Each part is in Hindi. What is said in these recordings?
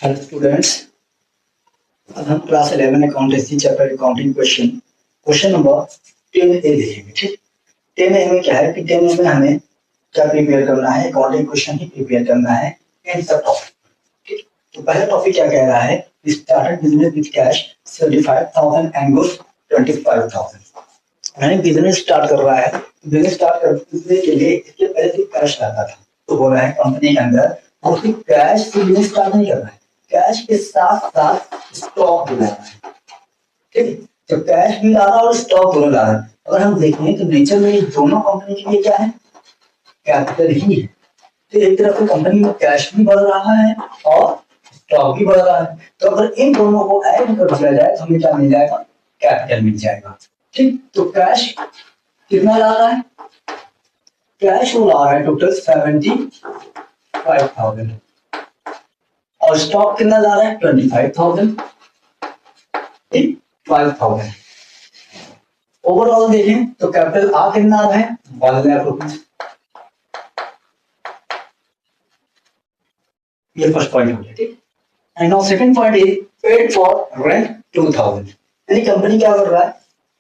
हेलो स्टूडेंट्स, अब हम class 11 accountancy chapter accounting question number 10A देखेंगे। ठीक, 10A में क्या है कि 10A में हमें क्या प्रिपेयर करना है, अकाउंटिंग क्वेश्चन ही प्रिपेयर करना है इन सब टॉपिक। ठीक, तो पहला टॉपिक क्या कह रहा है, started business with cash 75,000 and goods 25,000। यानी बिजनेस स्टार्ट कर रहा है, बिजनेस स्टार्ट करने के लिए इसके पहले से कैश रहता था, तो बोल रहा है कंपनी के अंदर वो सिर्फ कैश से बिजनेस स्टार्ट नहीं कर रहा है, कैश के साथ साथ स्टॉक भी ला रहा है। ठीक है, तो कैश भी ला रहा है और स्टॉक दोनों ला रहा है। अगर हम देखें तो नेचर में ये दोनों कंपनी के लिए क्या है, कैपिटल ही है। तो एक तरफ से कंपनी में कैश भी बढ़ रहा है और स्टॉक भी बढ़ रहा है, तो अगर इन दोनों को ऐड कर दिया जाए तो हमें क्या मिल जाएगा, कैपिटल मिल जाएगा। ठीक, तो कैश कितना ला रहा है, कैश वो ला रहा है टोटल 75,000 और स्टॉक कितना ला रहा है 25,000। 5,000 ओवरऑल देखें तो कैपिटल आ कितना आ रहा है 1 लाख रुपीज। ये फर्स्ट पॉइंट हो गया। ठीक, and now second point is paid for rent 2,000। यानी कंपनी क्या कर रहा है,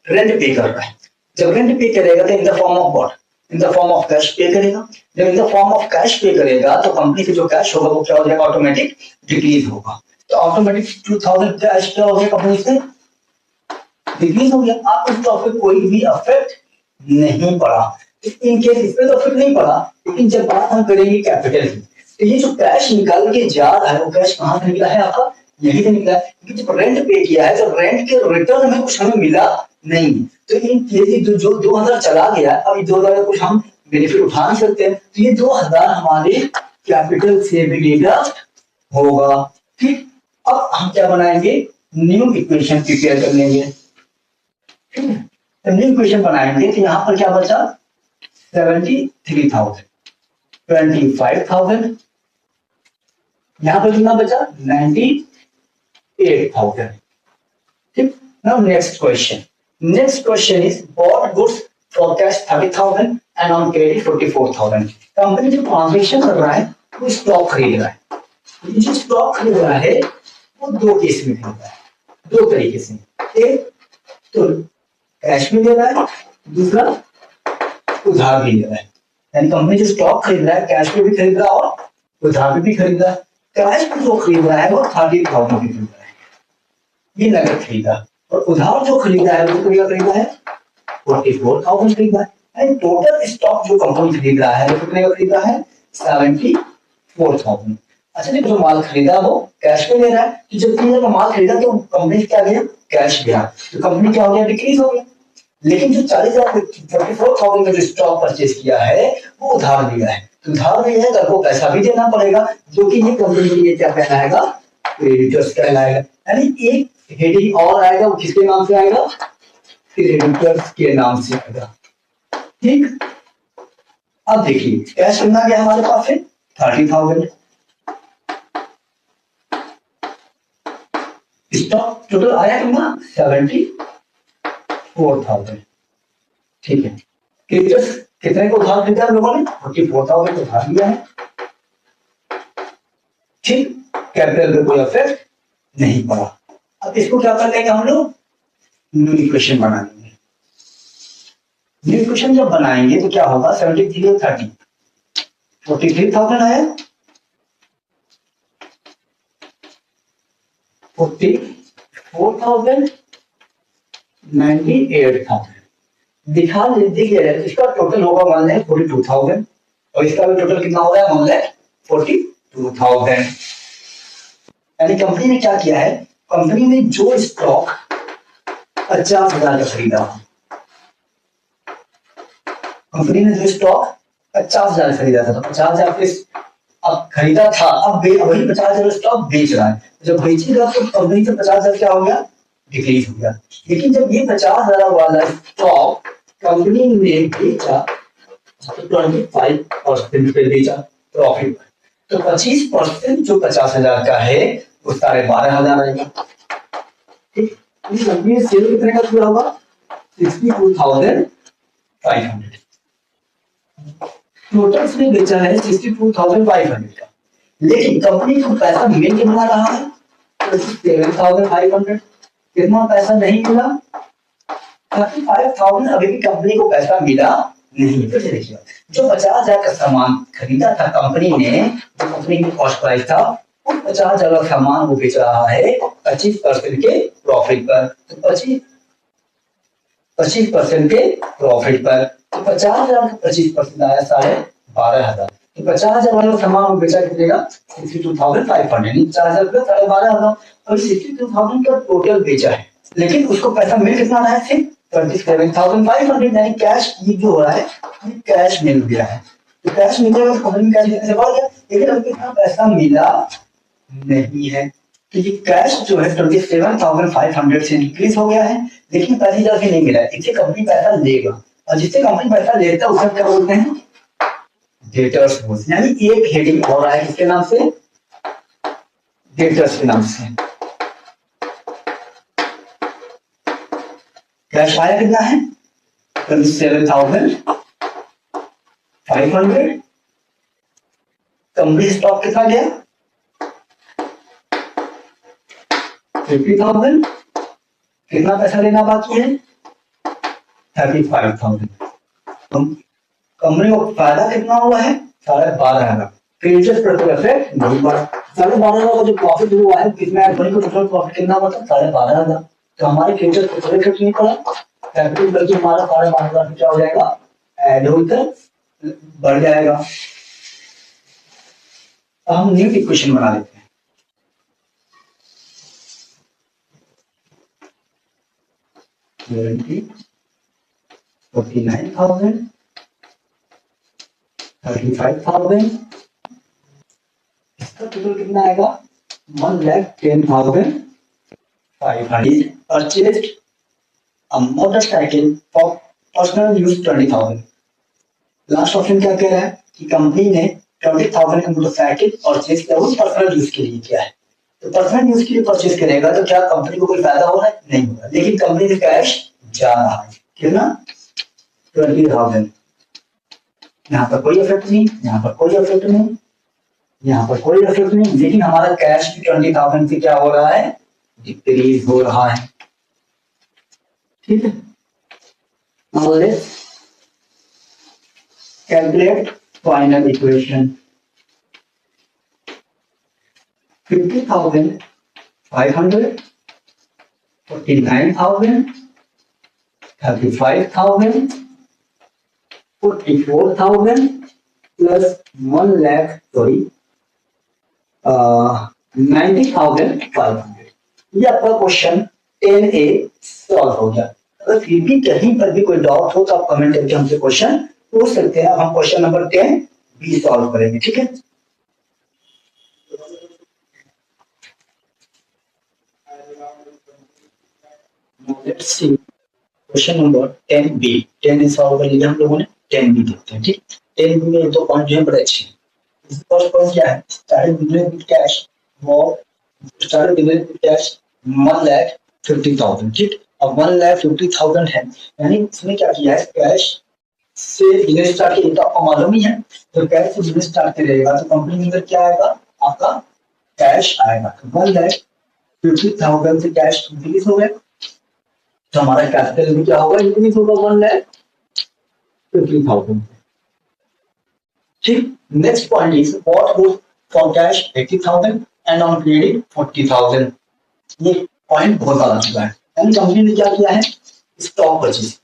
रेंट पे कर रहा है। जब रेंट पे करेगा तो in the form of what, in the form of cash पे करेगा। जब in the form of cash पे करेगा तो कंपनी से जो कैश होगा वो क्या हो जाएगा, ऑटोमेटिक डिक्रीज होगा। तो ऑटोमेटिक 2,000 कैश क्या हो गया, कंपनी से डिक्रीज हो गया। आप इस टॉपिक पे कोई भी अफेक्ट नहीं पड़ा, इन केस इस पे तो अफेक्ट नहीं पड़ा, लेकिन जब बात हम करेंगे कैपिटल की, तो ये जो कैश निकाल के जा रहा है वो कैश कहां से निकला है, आपका यही से निकला है। क्योंकि जब रेंट पे किया है तो रेंट के रिटर्न में कुछ हमें मिला नहीं, तो इन केस जो 2,000 चला गया, अब 2,000 का कुछ हम बेनिफिट उठा नहीं सकते हैं, तो ये 2,000 हमारे कैपिटल से भी डिडक्ट होगा। ठीक, अब हम क्या बनाएंगे, न्यू इक्वेशन प्रिपेयर कर लेंगे। न्यू इक्वेशन बनाएंगे तो यहाँ पर क्या बचा 73,000, 25,000, यहाँ पर कितना बचा 98,000। ठीक, now next question is bought goods for cash 30,000 and on credit 44,000। Company जो ट्रांजेक्शन कर रहा है वो स्टॉक खरीद रहा है। ये जो स्टॉक खरीद रहा है वो दो केस में खरीद रहा है, दो तरीके से। एक तो कैश में ले रहा है, दूसरा उधार भी ले रहा है। यानी कंपनी जो स्टॉक खरीद रहा है कैश में भी खरीद रहा है और उधार में भी खरीद रहा है। कैश में जो खरीद रहा है वो 30,000 में खरीद रहा है, ये नगद खरीदा, और उधार जो खरीदा है वो क्या खरीदा है 44,000 खरीदा है। यानी टोटल स्टॉक जो कंपनी खरीद रहा है वो कितने का खरीद रहा है 74,000। अच्छा, जो माल खरीदा वो कैश में ले रहा है, तो जब तुमने माल खरीदा तो कंपनी क्या गया, कैश गया, तो कंपनी क्या हो गया, डिक्रीज हो गया। लेकिन जो 44,000 का जो स्टॉक परचेज किया है वो उधार लिया है, तो उधार लिया है तो आपको पैसा भी देना पड़ेगा, जो कि ये कंपनी के लिए क्या कहलाएगा, क्रेडिटर्स कहलाएगा। यानी एक हेडिंग और आएगा, वो किसके नाम से आएगा, क्रेडिटर्स के नाम से आएगा। ठीक, अब देखिए कैश कितना गया हमारे पास है 30,000, स्टॉक टोटल आया कितना 74,000। ठीक है, क्रेडिटर्स कितने को उधार खरीदा लोगों ने 44,000 को उधार लिया है। ठीक, कैपिटल पे कोई इफेक्ट नहीं पड़ा। अब इसको क्या कर लेंगे हम लोग, न्यू इक्वेशन बना लेंगे। न्यू इक्वेशन जब बनाएंगे तो क्या होगा 73 और 30, 43,000 आया, 44,000, 98,000 दिखा दीजिए। इसका टोटल होगा 1,42,000 और इसका भी टोटल कितना हो रहा है 1,42,000। यानी कंपनी ने क्या किया है, कंपनी ने जो स्टॉक 50,000 का खरीदा, कंपनी ने जो स्टॉक 50,000 खरीदा था, तो 50,000 के अब खरीदा था, अब वही 50,000 स्टॉक बेच रहा है। जब बेचेगा तो कंपनी से 50,000 क्या हो गया, डिक्रीज हो गया। लेकिन जब ये 50,000 वाला स्टॉक कंपनी ने बेचा तो 25% पे बेचा प्रॉफिट, तो 25% जो 50,000 का है वो 12,500 आएगा। ठीक, कंपनी सेल कितने का किया होगा 62,500, टोटल इसने बेचा है 62,500 का। लेकिन कंपनी को पैसा मिल कितना रहा है 7,500। कितना पैसा नहीं मिला 35,000। अभी भी कंपनी को पैसा मिला नहीं। फिर से देखिए, जो 50,000 का सामान खरीदा था कंपनी ने, जो कंपनी की कॉस्ट प्राइस था, उस 50,000 का सामान वो बेच रहा है 25% के प्रॉफिट पर। तो 25% के प्रॉफिट पर, तो 50,000 का 25% आया 12,500। तो 50,000 वाला सामान वो बेचा कितने का 62,500, 50,000 रुपये 12,500। और 62,000 का टोटल बेचा है, लेकिन उसको पैसा मिल कितना रहा है सिर्फ 27,500, यानी कैश ये जो हो रहा है ये कैश मिल गया है। तो कैश मिल गया तो कंपनी कैश देने से बढ़ गया, लेकिन अभी कितना पैसा मिला नहीं है। तो ये कैश जो है 27,500 से इंक्रीज हो गया है, लेकिन पैसे जल्दी नहीं मिला है। इससे कंपनी पैसा लेगा, और जिससे कंपनी पैसा लेता है उसे क्या बोलते हैं डेटर्स बोलते हैं। यानी एक हेडिंग हो रहा है किसके नाम से डेटर्स के नाम से। कैश आया कितना है 27,500। कंपनी स्टॉक कितना गया 50,000। कितना पैसा लेना बाकी है 35,000। कंपनी को फायदा कितना हुआ है 12,500। क्रेडिट इफेक्ट नहीं बढ़ा। 12,500 का जो प्रॉफिट हुआ है कितना है कंपनी को टोटल प्रॉफिट कितना हुआ था 12,500। तो हमारे क्रेडिट इफेक्ट नहीं पड़ा, कैपिटल बल्कि हमारा 12,500 क्या हो जाएगा ऐड होकर बढ़ जाएगा। अब हम न्यू इक्वेशन बना लेते हैं। गारंटी 49,000, 35,000, इसका टोटल कितना आएगा 1,10,500। Purchased a motorcycle for personal use 20,000। Last option क्या कह रहा है कि कंपनी ने 20,000 का मोटरसाइकिल परचेज किया, वो पर्सनल यूज के लिए किया है। तो पर्सनल यूज के लिए परचेज करेगा तो क्या कंपनी को कोई फायदा हो रहा है नहीं होगा, लेकिन कंपनी से कैश जा रहा है कितना 20,000। यहाँ पर कोई इफेक्ट नहीं, यहाँ पर कोई इफेक्ट नहीं, यहाँ पर कोई इफेक्ट नहीं, लेकिन हमारा कैश भी 20,000 से क्या हो रहा है डिक्रीज हो रहा है। ठीक है, now let's calculate final equation। 50,500, 49,000, 35,000, 44,000 plus 90,500। ये आपका क्वेश्चन 10A सॉल्व हो गया। अगर फिर भी कहीं पर भी कोई डाउट हो तो आप कमेंट करके हमसे क्वेश्चन पूछ सकते हैं। अब हम क्वेश्चन नंबर 10B सॉल्व करेंगे। ठीक है, let's see question number 10B। 10A solve कर लिया हम लोगों ने, 10B देखते हैं। ठीक, 10B में दो पॉइंट जो है बड़े अच्छे हैं। फर्स्ट पॉइंट क्या है स्टार्टिंग बिजनेस विद कैश वो स्टार्टिंग बिजनेस विद कैश 1,50,000। ठीक, अब 1,50,000 है, यानी इसने क्या किया है कैश से बिजनेस स्टार्ट किया, तो आपको मालूम ही है। तो कैश से बिजनेस स्टार्ट करेगा तो कंपनी के अंदर क्या आएगा आपका कैश आएगा। 1,50,000 से कैश इंक्रीज हो गया, तो हमारा कैपिटल भी क्या होगा इंक्रीज होगा 1,50,000। ठीक, next point is what goes for cash 80,000 and on credit 40,000। ये पॉइंट बहुत ज्यादा चुका है, यानी कंपनी ने क्या किया है स्टॉक परचेज।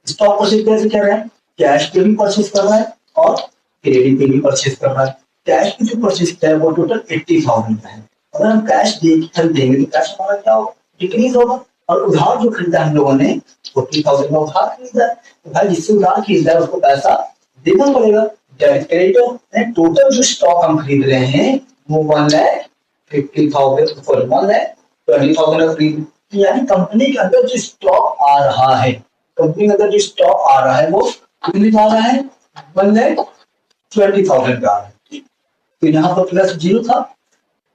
स्टॉक परचेज कैसे कर रहा है कैश पे भी परचेज कर रहा है और क्रेडिट पे भी परचेज कर रहा है। कैश पे जो परचेज किया है वो टोटल 80,000 का है। अगर हम कैश देंगे तो कैश हमारा क्या होगा डिक्रीज होगा, और उधार जो खरीदा हम लोगों ने 40,000 का उधार खरीदा है, तो भाई जिससे उधार खरीदा है उसको पैसा देना पड़ेगा। क्रेडिटर टोटल जो स्टॉक हम खरीद रहे हैं वो 1,50,000 सॉरी 1,20,000 खरीद, यानी कंपनी के अंदर जो स्टॉक आ रहा है, कंपनी के अंदर जो स्टॉक आ रहा है वो कितने का आ रहा है 1,20,000 का आ रहा है। तो यहाँ पर प्लस 0 था।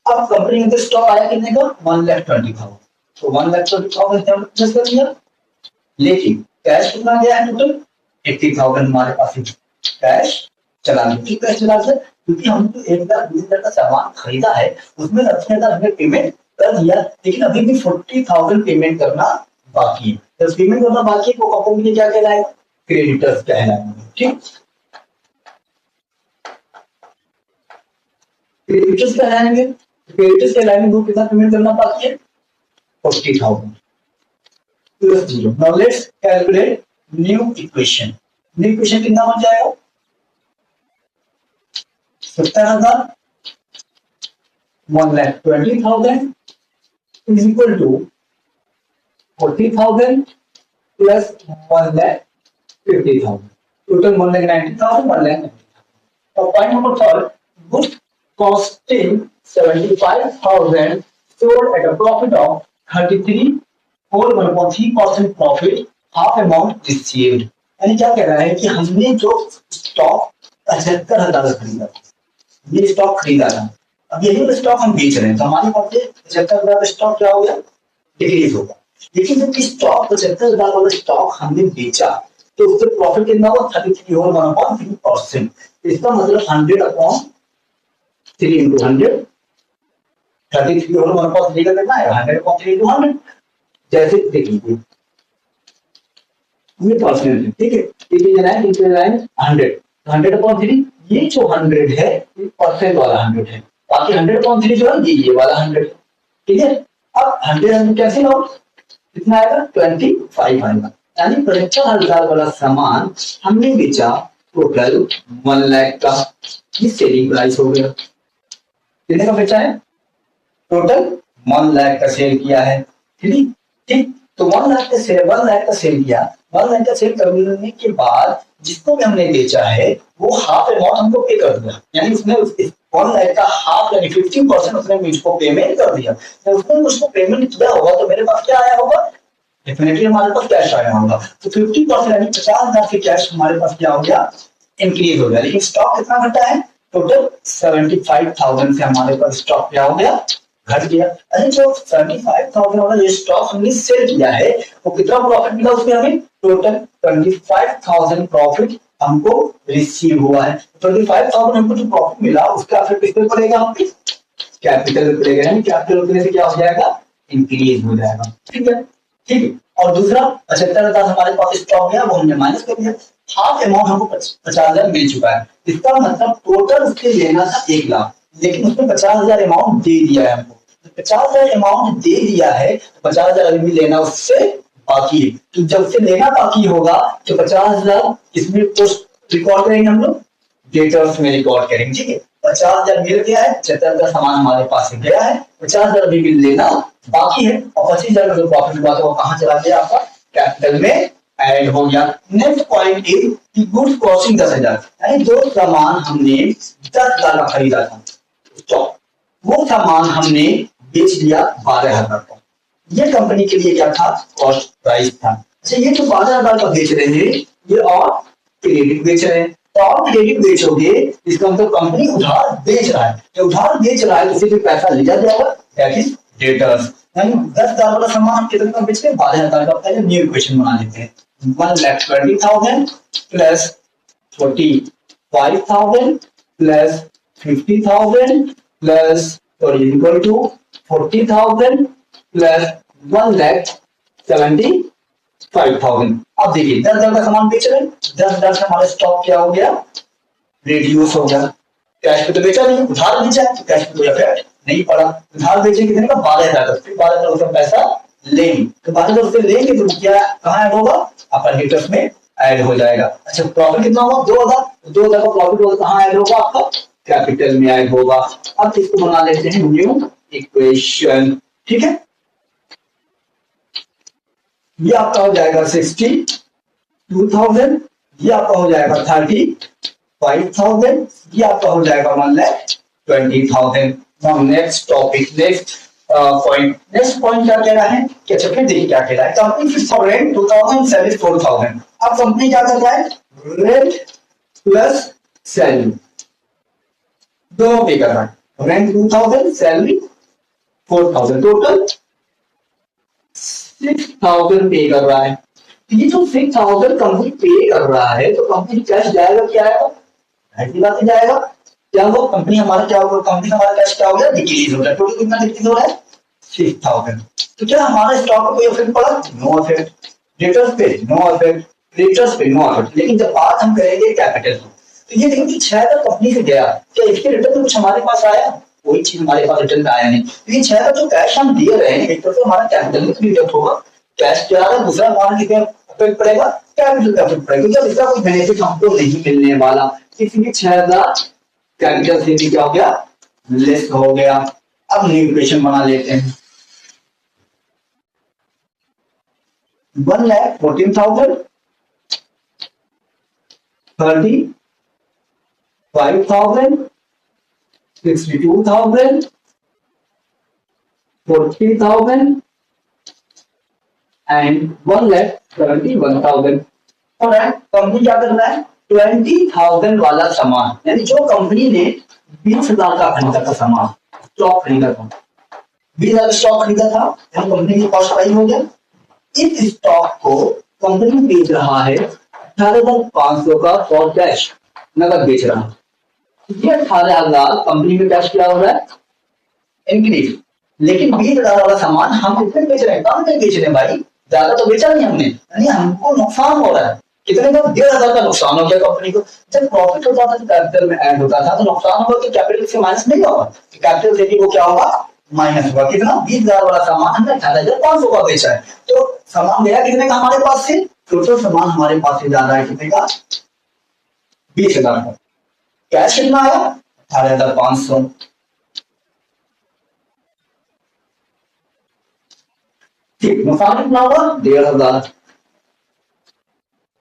अब कंपनी के अंदर स्टॉक आया कितने का 1,20,000, तो 1,20,000 प्लस कर दिया, लेकिन कैश कितना गया है टोटल 80,000 हमारे पास कैश चला गया। कैश चला गया क्योंकि हम जो 1,20,000 का सामान खरीदा है उसमें 80,000 हमने पेमेंट कर दिया, लेकिन अभी भी 40,000 पेमेंट करना बाकी है। तो पेमेंट करना बाकी है तो कंपनी के क्या कहलाएगा, क्रेडिटर्स कहलाएंगे। ठीक, क्रेडिटर्स कहलाएंगे। क्रेडिटर्स कहलाएंगे वो कितना पेमेंट करना बाकी है, 40,000 plus 0। Now let's calculate new equation. New equation कितना बन जाएगा, 70,000 1,20,000 is equal to 40,000 plus 1,50,000. Total 1,90,000, 1,90,000. Now point number 4, goods costing 75,000 sold at a profit of 33 or 1.3% profit, half amount received. यानी क्या कह रहा है कि हमने जो स्टॉक 75,000 का खरीदा, ये स्टॉक खरीदा था, अब यही स्टॉक हम बेच रहे हैं, तो हमारे पास 75,000 का स्टॉक क्या हो गया, डिक्रीज होगा। लेकिन जब स्टॉक 75,000 वाला स्टॉक हमने बेचा तो उससे प्रॉफिट कितना हुआ, 33 और 1.3%। इसका मतलब 100/3 into 100, 33 और 1.3 का कितना है, 100/3 into 100। जैसे देखिए ये परसेंट है, ठीक है, ये लाइन 100, 100/3, ये जो 100 है ये परसेंट वाला 100 है, बाकी 100/3 जो है ये वाला 100, ठीक है। अब 100 कैसे हो, कितना आएगा, 25 आएगा। यानी 75,000 वाला सामान हमने बेचा टोटल 1 लाख का, ये सेलिंग प्राइस हो गया। कितने का बेचा है, टोटल 1 लाख का सेल किया है, ठीक ठीक। तो 1 लाख का सेल, 1 लाख का सेल किया, 1 लाख का सेल करने के बाद जिसको भी हमने बेचा है वो हाफ अमाउंट हमको पे कर दिया, यानी उसने 1 लाख का हाफ यानी 50% उसने मुझको पेमेंट कर दिया। जब उसने मुझको पेमेंट किया होगा तो मेरे पास क्या आया होगा, डेफिनेटली हमारे पास कैश आया होगा। तो 50% यानी 50,000 के कैश हमारे पास क्या हो गया, इंक्रीज हो गया। लेकिन स्टॉक कितना घटा है, टोटल 75,000 से हमारे पास स्टॉक क्या हो गया, घट गया। अरे जो 75,000 वाला ये स्टॉक हमने सेल किया है वो कितना प्रॉफिट मिला उसमें हमें, टोटल 25,000 प्रॉफिट हमको रिसीव हुआ है। 25,000 हमको जो प्रॉफिट मिला उसका इफेक्ट किस पे पड़ेगा, हमको कैपिटल पे पड़ेगा, यानी कैपिटल पे से क्या हो जाएगा, इंक्रीज हो जाएगा। ठीक है, ठीक है। और दूसरा 75,000 हमारे पास स्टॉक है वो हमने माइनस कर दिया, हाफ अमाउंट हमको 50,000 मिल चुका है। इसका मतलब टोटल उसके लेना था 1 लाख, लेकिन उसने 50,000 अमाउंट दे दिया है हमको। 50,000 अमाउंट दे दिया है, 50,000 अभी भी लेना उससे बाकी है। तो जब से लेना बाकी होगा तो 50,000 इसमें रिकॉर्ड करेंगे हम लोग, डेटर्स में रिकॉर्ड करेंगे, ठीक है। 50,000 मिल गया है, 75,000 सामान हमारे पास से गया है, 50,000 अभी भी लेना बाकी है, और 25,000 का जो प्रॉफिट हुआ था वो कहां चला गया, आपका कैपिटल में ऐड हो गया। नेक्स्ट पॉइंट इज कि गुड्स कॉस्टिंग 10,000, यानी जो सामान हमने 10,000 का खरीदा था स्टॉक, वो सामान हमने बेच दिया 12,000 का। ये कंपनी के लिए क्या था, कॉस्ट प्राइस था। अच्छा, ये जो 12,000 का बेच रहे हैं ये और क्रेडिट बेच रहे हैं, तो और क्रेडिट बेचोगे इसका मतलब कंपनी उधार बेच रहा है। जो उधार बेच रहा है उसे भी पैसा लिया जाएगा, दैट इज डेटर्स। यानी 10,000 वाला सामान हम कितने का बेच रहे हैं, 12,000 का। पहले न्यू इक्वेशन बना लेते हैं, 1,20,000 प्लस 45,000 प्लस 50,000 प्लस और इक्वल टू 40,000 प्लस 1,75,000। अब देखिए 10,000 का सामान बेच रहे हैं, 10,000 से हमारा स्टॉक क्या हो गया, रिड्यूस हो गया। कैश पे तो बेचा नहीं, उधार बेचा है तो कैश पे कोई इफेक्ट नहीं पड़ा। उधार बेचे कितने का, 12,000 का, फिर 12,000 का पैसा लेंगे, तो 12,000 से लेंगे तो क्या कहाँ ऐड होगा, आपका डेटर्स में ऐड हो जाएगा। अच्छा, प्रॉफिट कितना होगा, 2,000, 2,000 का प्रॉफिट होगा, कहाँ ऐड होगा, आपका कैपिटल में ऐड होगा। अब इसको बना लेते हैं न्यू इक्वेशन, ठीक है। ये आपका हो जाएगा 62,000, ये आपका हो जाएगा 35,000, ये आपका हो जाएगा 1,20,000। Now next topic, next point, next point क्या कह रहा है कि अच्छा फिर देखिए क्या कह रहा है, कंपनी फॉर रेंट 2,000 सैलरी 4,000। अब कंपनी क्या कर रहा है, रेंट प्लस सैलरी दोनों पे कर रहा है, रेंट 2,000 सैलरी 4,000, टोटल 6,000 पे कर रहा है। ये जो 6,000 कंपनी पे कर रहा है तो कंपनी कैश जाएगा क्या आएगा, ऐसी बात जाएगा, क्या हुआ, कंपनी हमारा क्या हुआ, कंपनी हमारा कैश क्या हो गया, डिक्रीज हो गया। टोटल कितना डिक्रीज हो रहा है, 6000। तो क्या हमारे स्टॉक पे कोई इफेक्ट पड़ा, नो इफेक्ट। रिटर्न पे नो इफेक्ट, क्रेडिटर्स पे नो इफेक्ट। लेकिन जब बात हम करेंगे कैपिटल, तो ये देखो कि 6000 कंपनी से गया, क्या इसके रिटर्न में कुछ हमारे पास आया, कोई चीज हमारे पास रिटर्न आया नहीं। तो ये 6000 जो कैश हम दे रहे हैं, एक तरफ से हमारा कैपिटल में डिडक्ट होगा, कैश जा रहा है, दूसरा हमारा कितना इफेक्ट पड़ेगा, कैपिटल का इफेक्ट पड़ेगा। जब इसका कोई बेनिफिट हमको नहीं मिलने वाला, इसलिए 6000 कैपिटल से भी क्या हो गया, लेस हो गया। अब न्यू इक्वेशन बना लेते हैं, 1,14,000, 35,000, 62,000, 40,000 एंड 1,71,000। और कंपनी क्या करना है, 20,000 वाला सामान, यानी जो कंपनी ने 20,000 का खरीदा था सामान, स्टॉक खरीदा था, 20,000 स्टॉक खरीदा था, कंपनी की कॉस्ट प्राइस हो गया। इस स्टॉक को कंपनी बेच रहा है 18,500 का फॉर कैश, नगद बेच रहा है। ये 18,000 कंपनी में कैश क्या हो रहा है, इंक्रीज। लेकिन 20,000 वाला सामान हम कितने बेच रहे हैं, कम में बेच रहे हैं भाई, ज्यादा तो बेचा नहीं हमने, यानी हमको नुकसान हो रहा है। कितने का, 1,500 का नुकसान हो गया कंपनी को। जब प्रॉफिट होता था तो कैपिटल में ऐड होता था, तो नुकसान होगा तो कैपिटल से माइनस नहीं होगा, कैपिटल से भी वो क्या होगा, माइनस होगा। कितना, 20,000 वाला सामान हमने 18,500 का बेचा है, तो सामान गया कितने का हमारे पास से, टोटल सामान हमारे पास से ज्यादा है कितने का, 20,000 का। कैश कितना आया, 18,500। ठीक, नुकसान कितना होगा, 1,500,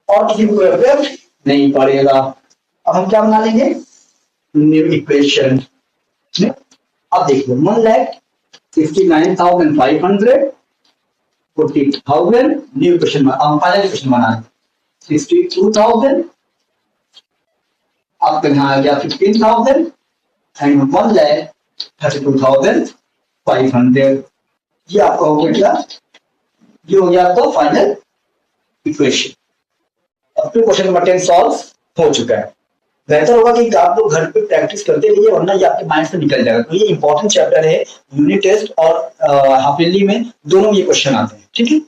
और किसी को इफेक्ट नहीं पड़ेगा। अब हम क्या बना लेंगे, न्यू इक्वेशन। अब देखिए 1,69,500, 40,000, न्यू इक्वेशन में हम फाइनल इक्वेशन बना 62,000, अब यहाँ आ गया 15,000 एंड 1,32,500। ये आपका हो गया क्या, ये हो गया आपका फाइनल इक्वेशन। अब तो क्वेश्चन नंबर 10 सॉल्व हो चुका है। बेहतर होगा कि आप लोग घर पे प्रैक्टिस करते रहिए, वरना ये आपके माइंड से निकल जाएगा। तो ये इंपॉर्टेंट चैप्टर है, यूनिट टेस्ट और हाफ ईयरली में दोनों ये क्वेश्चन आते हैं, ठीक है।